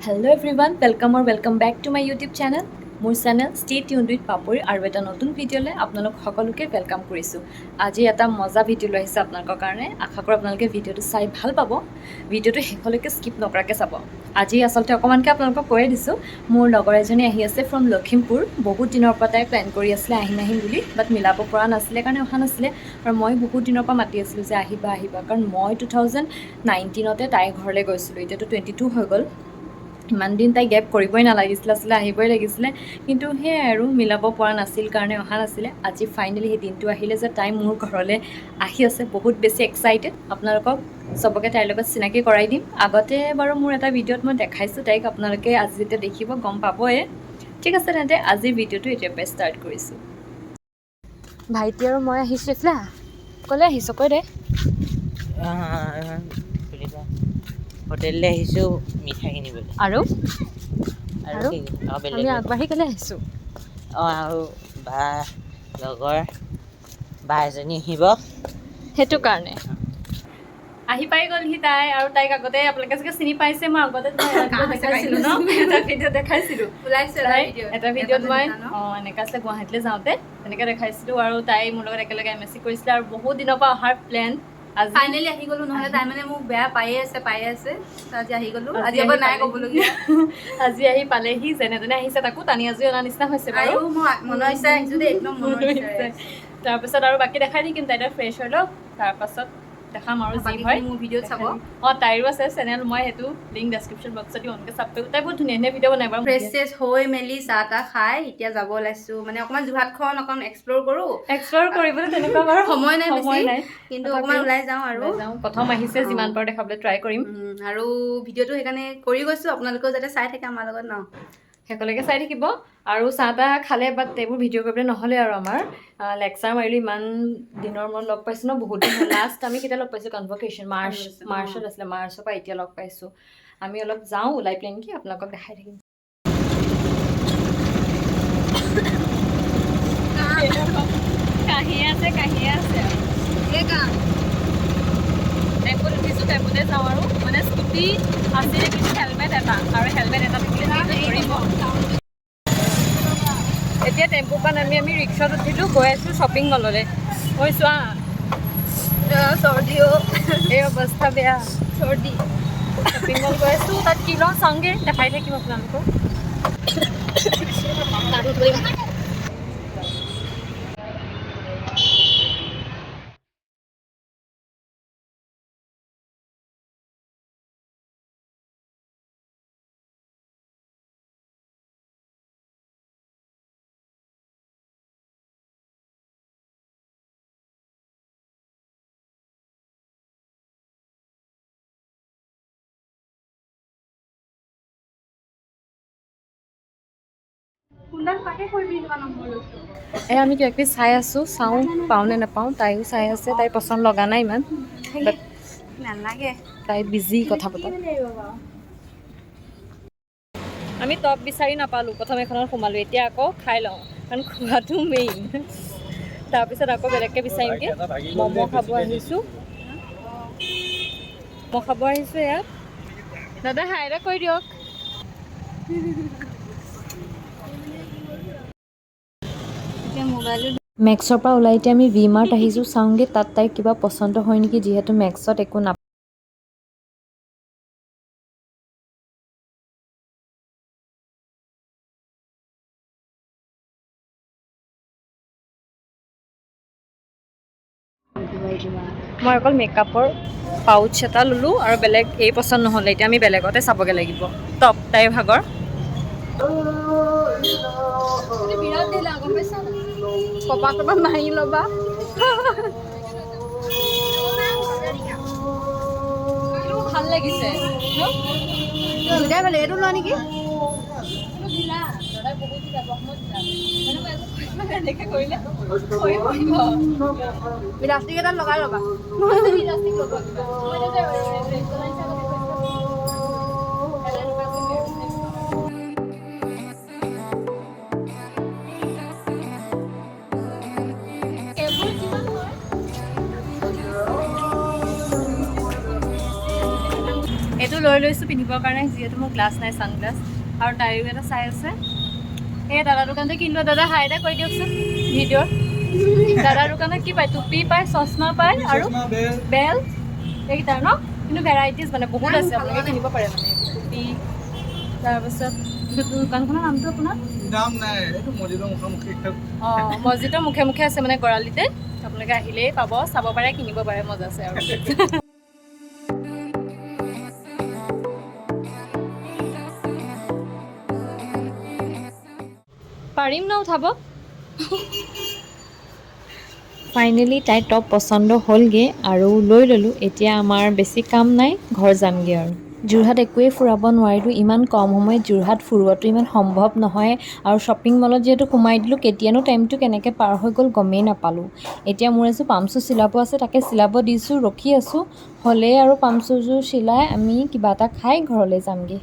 Hello everyone, welcome or welcome back to my YouTube channel. মোৰ channel stay tuned with পাপৰি আৰু এটা নতুন ভিডিঅ'লৈ আপোনালোক সকলোকে ওয়েলকাম কৰিছোঁ। আজি এটা মজা ভিডিঅ' লৈ আহিছে আপোনালোকৰ কাৰণে। আশা কৰোঁ আপোনালোকে ভিডিঅ'টো চাই ভাল পাব। ভিডিঅ'টো শেষলৈকে স্কিপ নকৰাকৈ চাব। আজি আচলতে অকণমানকৈ আপোনালোকক কৈয়ে দিছোঁ, মোৰ লগৰ এজনী আহি আছে ফ্ৰম লখিমপুৰ। বহুত দিনৰ পৰা তাই প্লেন কৰি আছিলে আহিম বুলি, বাট মিলাব পৰা নাছিলে কাৰণে অহা নাছিলে। আৰু মই বহুত দিনৰ পৰা মাতি আছিলোঁ যে আহিবা কাৰণ মই 2019তে তাইৰ ঘৰলৈ গৈছিলোঁ। এতিয়াতো 22 হৈ গ'ল। ইমান দিন তাই গেপ কৰিবই নালাগিছিলে, আচলতে আহিবই লাগিছিলে, কিন্তু সেয়াই আৰু মিলাব পৰা নাছিল কাৰণে অহা নাছিলে। আজি ফাইনেলি সেই দিনটো আহিলে যে তাই মোৰ ঘৰলৈ আহি আছে। বহুত বেছি এক্সাইটেড। আপোনালোকক চবকে তাইৰ লগত চিনাকি কৰাই দিম। আগতে বাৰু মোৰ এটা ভিডিঅ'ত মই দেখাইছোঁ তাইক, আপোনালোকে আজি যেতিয়া দেখিব গম পাবই। ঠিক আছে তেন্তে আজিৰ ভিডিঅ'টো এতিয়াৰ পৰাই ষ্টাৰ্ট কৰিছোঁ। ভাইটি আৰু মই আহিছোঁ। এইফালে ক'লে আহিছ কৈ দে। হোটেললৈ আহিছোঁ মিঠাই কিনিবলৈ। আৰু বেলেগ আমি আগবাঢ়ি কেলৈ আহিছোঁ? আৰু লগৰ বা এজনী আহিব, সেইটো কাৰণে আহি পাই গ'লহি তাই। আৰু তাইক আগতে আপোনালোকে চাগে চিনি পাইছে। মই আগতে দেখাইছিলোঁ ন, এটা ভিডিঅ' দেখাইছিলোঁ। এটা ভিডিঅ'ত মই এনেকৈ আছিলে গুৱাহাটীলৈ যাওঁতে তেনেকৈ দেখাইছিলোঁ। আৰু তাই মোৰ লগত একেলগে MSc কৰিছিলে আৰু বহুত দিনৰ পৰা অহাৰ প্লেন। আজি ফাইনেলি আহি গ'লো। নহ'লে তাই মানে মোক বেয়া পায়ে আছে। আজি আহি গ'লো। আজি এবাৰ নাই ক'বলগীয়া। আজি আহি পালেহি, যেনে তেনে আহিছে। তাকো টানি আজৰি অনা নিচিনা হৈছে বাৰু। মই মনৰ ইচ্ছা আহিছোঁ দেই, একদম মনৰ ইচ্ছা। তাৰপিছত আৰু বাকী দেখাই থাকিম। তাই ফ্ৰেছ হৈ লওক, তাৰপাছত দেখাম আৰু যি হয় মোৰ ভিডিঅ'ত চাব। তাইৰো আছে চেনেল, মই সেইটো লিংক ডেছক্ৰিপশ্যন বক্সত দিম। অনকৈ চাব পাৰিব। তাই বহুত ধুনীয়া ভিডিঅ' বনাই বাৰু। ফ্ৰেছ হৈ মেলি চাহ তাহ খাই এতিয়া যাব ওলাইছোঁ। মানে অকণমান যোৰহাটখন অকণ এক্সপ্ল'ৰ কৰিবলৈ তেনেকুৱা বাৰু সময় নাই, কিন্তু অকণমান ওলাই যাওঁ আৰু প্ৰথম আহিছে যিমান পাৰোঁ দেখাবলৈ ট্ৰাই কৰিম। আৰু ভিডিঅ'টো সেইকাৰণে কৰি গৈছোঁ, আপোনালোকেও যাতে চাই থাকে আমাৰ লগত ন, শেষলৈকে চাই থাকিব। আৰু চাহ তাহ খালে, বাট এইবোৰ ভিডিঅ' কৰিবলৈ নহ'লে আৰু আমাৰ লেকচাৰ মাৰিলোঁ। ইমান দিনৰ মূৰত লগ পাইছোঁ ন, বহুত দিন লাষ্ট আমি কেতিয়া লগ পাইছোঁ? কনভকেশ্যন মাৰ্চত আছিলে। মাৰ্চৰ পৰা এতিয়া লগ পাইছোঁ। আমি অলপ যাওঁ ওলাই পেলাই নেকি, আপোনালোকক দেখাই থাকিম। কাহিয়ে আছে টেম্পুত উঠিছোঁ, টেম্পুতে যাওঁ আৰু মানে স্কুটি আছিলে, কিন্তু হেলমেট এটা থাকিলে ধৰিব। এতিয়া টেম্পুৰ পৰা নামি আমি ৰিক্সাত উঠিলোঁ, গৈ আছোঁ শ্বপিং মললৈ। ঐ চোৱা, চৰ্দিও এই অৱস্থা বেয়া। চৰ্দি শ্বপিং মল গৈ আছোঁ, তাত কি লওঁ চাওঁগৈ, দেখাই থাকিম আপোনালোকক। আমি কিবা কিবি চাই আছোঁ, চাওঁ পাওঁ নে নাপাওঁ। তাইও চাই আছে, তাই পচন্দ লগা নাই ইমান, বাট নালাগে। তাই বিজি কথা পতা। আমি টপ বিচাৰি নাপালোঁ, প্ৰথম এখনত সোমালোঁ। এতিয়া আকৌ খাই লওঁ, কাৰণ খোৱাটো মেইন। তাৰপিছত আকৌ বেলেগকৈ বিচাৰিমগৈ। ম'ম' খাব আহিছোঁ ইয়াত। দাদা হাই এটা কৈ দিয়ক। মেক্সৰ পৰা ওলাই এতিয়া আমি ভি-মাৰ্ট আহিছোঁ, চাওঁগৈ তাত তাইৰ কিবা পচন্দ হয় নেকি, যিহেতু মেক্সত একো নাপায়। মই অকল মেকআপৰ পাউচ এটা ল'লোঁ আৰু বেলেগ এই পচন্দ নহ'লে। এতিয়া আমি বেলেগতে চাবগৈ লাগিব। টপ তাইৰ ভাগৰ কপা মাৰি ল'বা। ভাল লাগিছে দুটাই ভালে। এইটো লোৱা নেকি? প্লাষ্টিক এটাত লগাই ল'বা। লৈ লৈছোঁ পিন্ধিবৰ কাৰণে, যিহেতু মোৰ গ্লাছ নাই, ছানগ্লাছ। আৰু তাইৰো এটা চাই আছে। এই দাদা দোকানতে কিনিলোঁ। দাদা হাই এটা কৰি দিয়কচোন ভিডিঅ'ত। দাদাৰ দোকানত কি পায়? টুপি পায়, চশমা পায় আৰু বেল্ট এইকেইটাৰ ন? কিন্তু ভেৰাইটিজ মানে বহুত আছে, আপোনালোকে কিনিব পাৰে মানে টুপি। তাৰপাছত দোকানখনৰ নামটো আপোনাৰ? দাম নাই, এইটো মছজিদৰ মুখামুখি। অঁ, মছজিদৰ মুখে মুখে আছে মানে গড়ালিতে। আপোনালোকে আহিলেই পাব, চাব পাৰে, কিনিব পাৰে, মজা আছে আৰু। পাৰিম ন উঠাব? ফাইনেলি তাইৰ টপ পচন্দ হ'লগৈ আৰু লৈ ল'লোঁ। এতিয়া আমাৰ বেছি কাম নাই, ঘৰ যামগৈ আৰু। যোৰহাট একোৱেই ফুৰাব নোৱাৰিলোঁ, ইমান কম সময়ত যোৰহাট ফুৰোৱাটো ইমান সম্ভৱ নহয়। আৰু শ্বপিং মলত যিহেতু সোমাই দিলোঁ, কেতিয়ানো টাইমটো কেনেকৈ পাৰ হৈ গ'ল গমেই নাপালোঁ। এতিয়া মোৰ এযোৰ পামচু চিলাব আছে, তাকে চিলাব দিছোঁ, ৰখি আছোঁ। হ'লেই আৰু পামচুযোৰ চিলাই আমি কিবা এটা খাই ঘৰলৈ যামগৈ।